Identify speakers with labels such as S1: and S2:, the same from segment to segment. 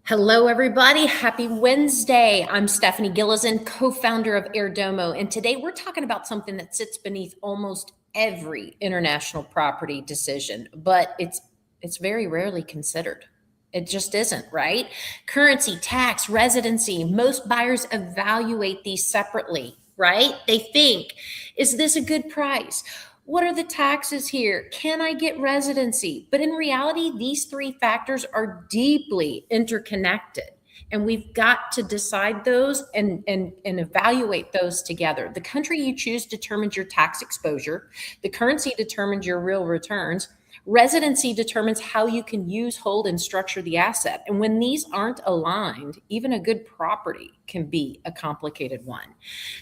S1: Hello, everybody. Happy Wednesday. I'm Stephanie Gillison, co-founder of Airdomo, and today we're talking about something that sits beneath almost every international property decision, but it's very rarely considered. It just isn't, right? Currency, tax, residency. Most buyers evaluate these separately, right? They think, is this a good price? What are the taxes here? Can I get residency? But in reality, these three factors are deeply interconnected. And we've got to decide those and evaluate those together. The country you choose determines your tax exposure. The currency determines your real returns. Residency determines how you can use, hold, and structure the asset. And when these aren't aligned, even a good property can be a complicated one.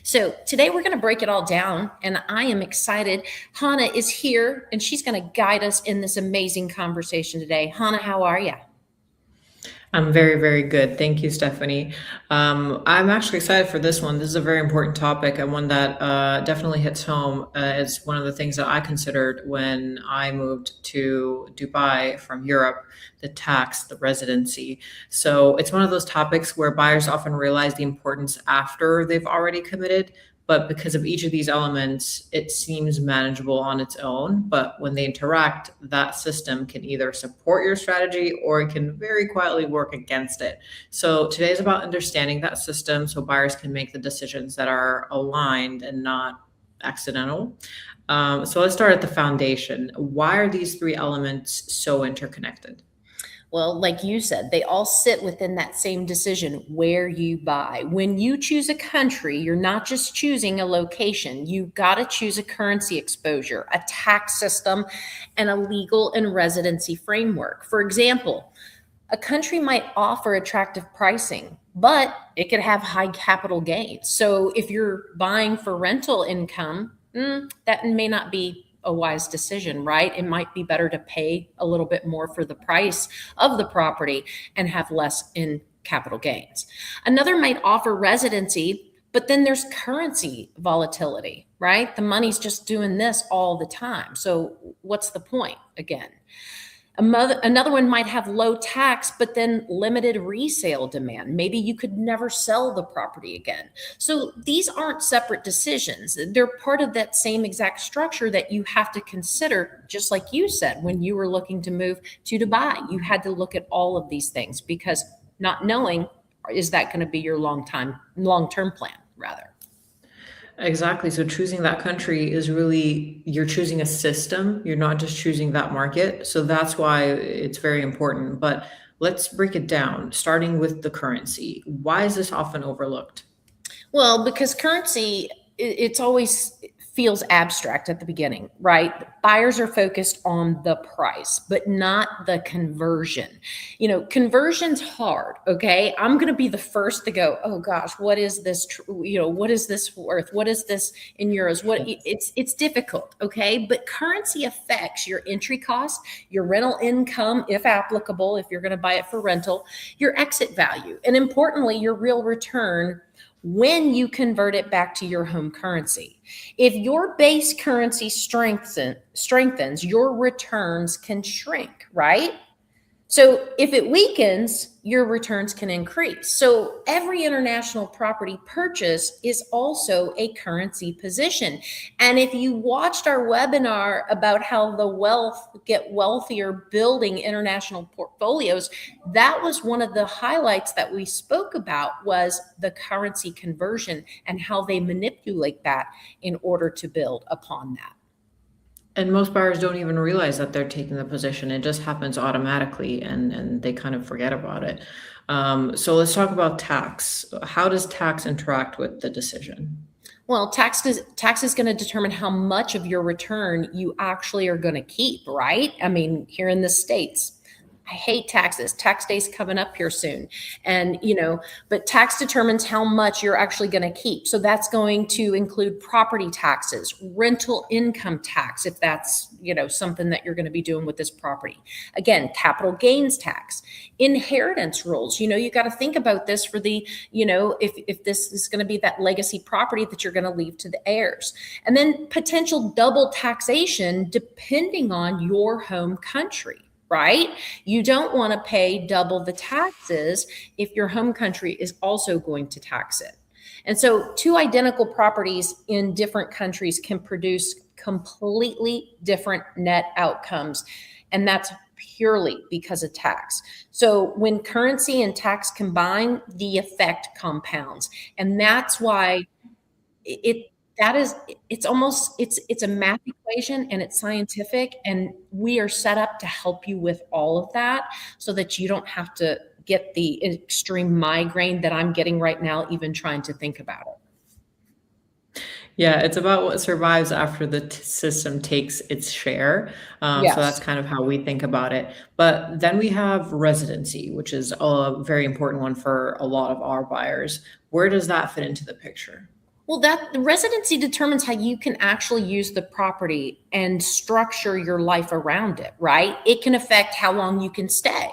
S1: So today we're going to break it all down, and I am excited. Hannah is here, and she's going to guide us in this amazing conversation today. Hannah, how are you?
S2: I'm very, very good. Thank you, Stephanie. I'm actually excited for this one. This is a very important topic and one that definitely hits home. It's one of the things that I considered when I moved to Dubai from Europe, the tax, the residency. So it's one of those topics where buyers often realize the importance after they've already committed. But because of each of these elements, it seems manageable on its own. But when they interact, that system can either support your strategy or it can very quietly work against it. So today is about understanding that system so buyers can make the decisions that are aligned and not accidental. So let's start at the foundation. Why are these three elements so interconnected?
S1: Well, like you said, they all sit within that same decision where you buy. When you choose a country, you're not just choosing a location. You've got to choose a currency exposure, a tax system, and a legal and residency framework. For example, a country might offer attractive pricing, but it could have high capital gains. So if you're buying for rental income, that may not be a wise decision, right? It might be better to pay a little bit more for the price of the property and have less in capital gains. Another might offer residency, but then there's currency volatility, right? The money's just doing this all the time. So what's the point again? Another one might have low tax, but then limited resale demand. Maybe you could never sell the property again. So these aren't separate decisions. They're part of that same exact structure that you have to consider, just like you said, when you were looking to move to Dubai. You had to look at all of these things because not knowing, is that going to be your long-term plan, rather?
S2: Exactly. So choosing that country is really, you're choosing a system. You're not just choosing that market. So that's why it's very important. But let's break it down, starting with the currency. Why is this often overlooked?
S1: Well, because currency, it's always feels abstract at the beginning, right? Buyers are focused on the price, but not the conversion. Conversion's hard, okay? I'm going to be the first to go, "Oh gosh, what is this, what is this worth? What is this in euros?" It's difficult, okay? But currency affects your entry cost, your rental income if applicable, if you're going to buy it for rental, your exit value, and importantly, your real return when you convert it back to your home currency. If your base currency strengthens, your returns can shrink, right? So if it weakens, your returns can increase. So every international property purchase is also a currency position. And if you watched our webinar about how the wealth get wealthier building international portfolios, that was one of the highlights that we spoke about, was the currency conversion and how they manipulate that in order to build upon that.
S2: And most buyers don't even realize that they're taking the position. It just happens automatically and they kind of forget about it. So let's talk about tax. How does tax interact with the decision?
S1: Well, tax is going to determine how much of your return you actually are going to keep, right? I mean, here in the States, I hate taxes. Tax day's coming up here soon. And, but tax determines how much you're actually going to keep. So that's going to include property taxes, rental income tax, if that's, something that you're going to be doing with this property. Again, capital gains tax, inheritance rules. You got to think about this for the, if this is going to be that legacy property that you're going to leave to the heirs. And then potential double taxation depending on your home country. right? You don't want to pay double the taxes if your home country is also going to tax it. And so, two identical properties in different countries can produce completely different net outcomes. And that's purely because of tax. So, when currency and tax combine, the effect compounds. And that's why it that is it's almost it's a math equation and it's scientific, and we are set up to help you with all of that so that you don't have to get the extreme migraine that I'm getting right now even trying to think about it.
S2: Yeah, it's about what survives after the system takes its share. So that's
S1: Yes.
S2: kind of how we think about it. But then we have residency, which is a very important one for a lot of our buyers. Where does that fit into the picture?
S1: Well, that the residency determines how you can actually use the property and structure your life around it, right? It can affect how long you can stay.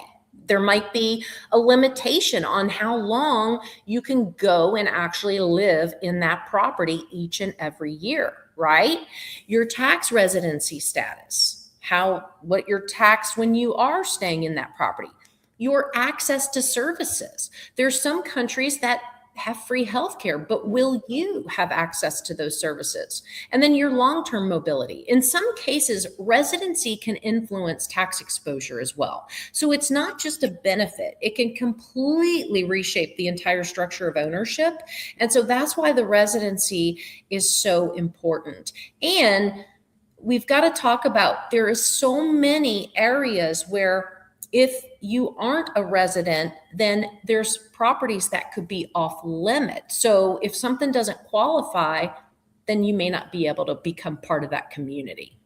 S1: There might be a limitation on how long you can go and actually live in that property each and every year, right? Your tax residency status, what you're taxed when you are staying in that property, your access to services. There's some countries that have free healthcare, but will you have access to those services? And then your long term mobility. In some cases, residency can influence tax exposure as well. So it's not just a benefit, it can completely reshape the entire structure of ownership. And so that's why the residency is so important. And we've got to talk about there is so many areas where if you aren't a resident, then there's properties that could be off limit. So if something doesn't qualify, then you may not be able to become part of that community.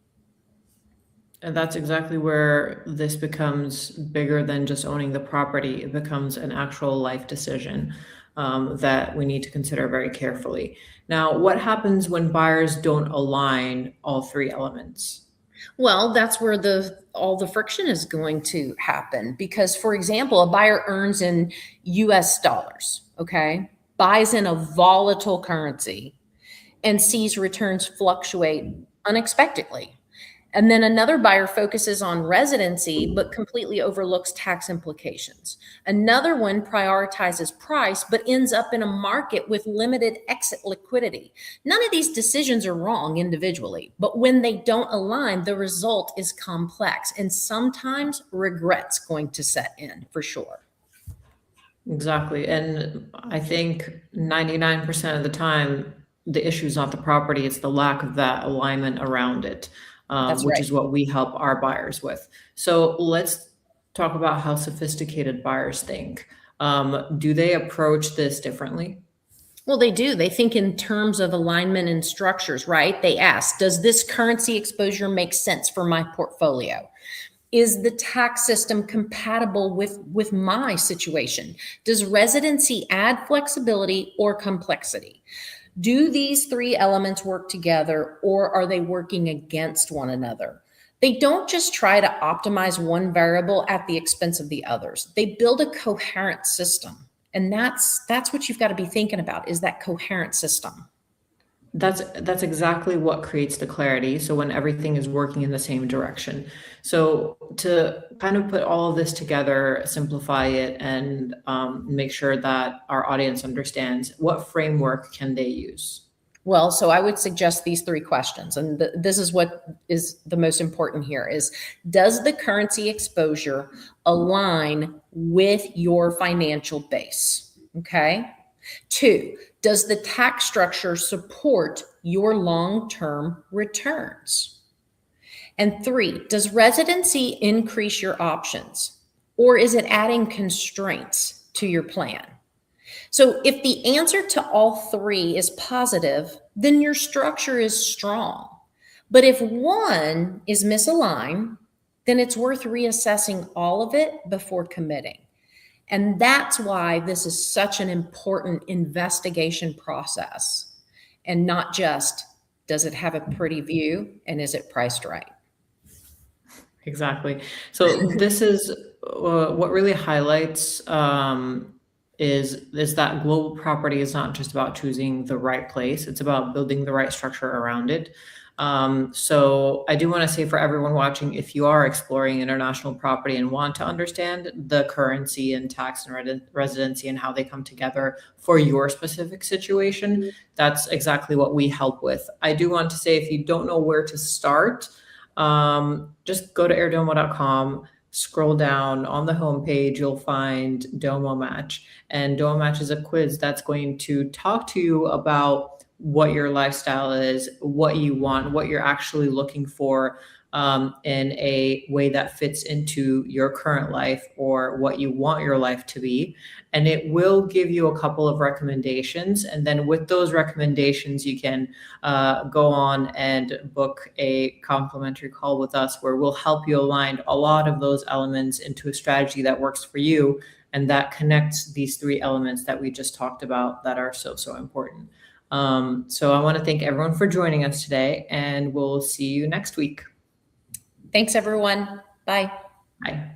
S2: And that's exactly where this becomes bigger than just owning the property. It becomes an actual life decision that we need to consider very carefully. Now, what happens when buyers don't align all three elements?
S1: Well, that's where the all the friction is going to happen because, for example, a buyer earns in US dollars, okay? Buys in a volatile currency and sees returns fluctuate unexpectedly. And then another buyer focuses on residency but completely overlooks tax implications. Another one prioritizes price but ends up in a market with limited exit liquidity. None of these decisions are wrong individually, but when they don't align, the result is complex and sometimes regret's going to set in for sure.
S2: Exactly. And I think 99% of the time, the issue is not the property, it's the lack of that alignment around it,
S1: That's
S2: which
S1: right.
S2: is what we help our buyers with. So let's talk about how sophisticated buyers think. Do they approach this differently?
S1: Well, they do. They think in terms of alignment and structures, right? They ask, does this currency exposure make sense for my portfolio? Is the tax system compatible with my situation? Does residency add flexibility or complexity? Do these three elements work together or are they working against one another? They don't just try to optimize one variable at the expense of the others. They build a coherent system. And that's what you've got to be thinking about is that coherent system.
S2: That's exactly what creates the clarity. So when everything is working in the same direction. So to kind of put all of this together, simplify it, and make sure that our audience understands what framework can they use.
S1: Well, so I would suggest these three questions, and this is what is the most important here: is does the currency exposure align with your financial base? Okay. Two, does the tax structure support your long-term returns? And three, does residency increase your options, or is it adding constraints to your plan? So if the answer to all three is positive, then your structure is strong. But if one is misaligned, then it's worth reassessing all of it before committing. And that's why this is such an important investigation process and not just does it have a pretty view and is it priced right?
S2: Exactly. So this is what really highlights is that global property is not just about choosing the right place; it's about building the right structure around it. So I do want to say for everyone watching, if you are exploring international property and want to understand the currency and tax and residency and how they come together for your specific situation, that's exactly what we help with. I do want to say if you don't know where to start, just go to airdomo.com. Scroll down on the homepage, you'll find Domo Match. And Domo Match is a quiz that's going to talk to you about what your lifestyle is, what you want, what you're actually looking for in a way that fits into your current life or what you want your life to be. And it will give you a couple of recommendations. And then with those recommendations, you can go on and book a complimentary call with us where we'll help you align a lot of those elements into a strategy that works for you and that connects these three elements that we just talked about that are so, so important. So I want to thank everyone for joining us today, and we'll see you next week.
S1: Thanks, everyone. Bye.
S2: Bye.